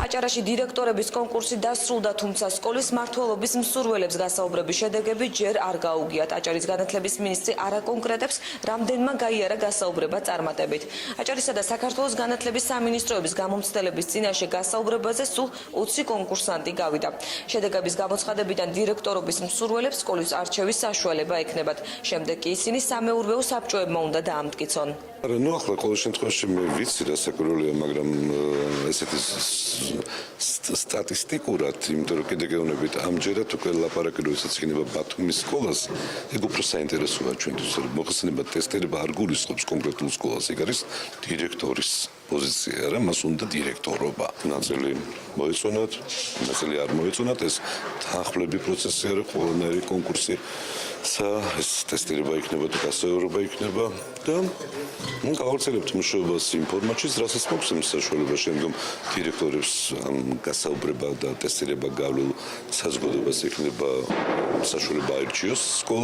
აჭარაში დირექტორების კონკურსი დასრულდა, თუმცა სკოლის მმართველობის მსურველებს გასაუბრების შედეგები ჯერ არ გაუგიათ. აჭარის განათლების მინისტრი არ აკონკრეტებს, რამდენმა გაიარა გასაუბრება წარმატებით. აჭარისა და საქართველოს განათლების სამინისტროების გამომცდელების წინაშე გასაუბრებაზე სულ 20 კონკურსანტი გავიდა. შედეგების გამოცხადებიდან დირექტორობის მსურველებს სკოლის არჩევის საშუალება ექნებათ. შემდეგ კი ისინი სამეურვეო საბჭოებმა უნდა დაამტკიცონ. Ну, ახლა ყოველ შემთხვევაში მე ვიცი რა საკურველია, მაგრამ ესეთი სტატისტიკურად, იმიტომ რომ კიდე გეუბნებით, ამჯერად უკვე ლაპარაკი როდესაც იქნება ბათუმის სკოლას, ეგ უფრო საინტერესოა ჩვენთვის. მოხსენება ტესტირება არ გულისხმობს კონკრეტულ სკოლას, ეგ არის დირექტორის პოზიცია, რა, მას უნდა დირექტორობა. ნაწილი მოეწონათ, ნაწილი არ მოეწონათ, ეს თანხმლები პროცესი არის, ყველანაირი კონკურსი. ეს ტესტირება იქნება და გასაუბრება იქნება და გავავრცელებთ მუშაობას ინფორმაციის, რასაც მოგცემს საშუალება შემდგომ დირექტორებს ამ გასაუბრება და ტესტირება გავლილ საზოგადოებას ექნება საშუალება აირჩიოს სკოლა.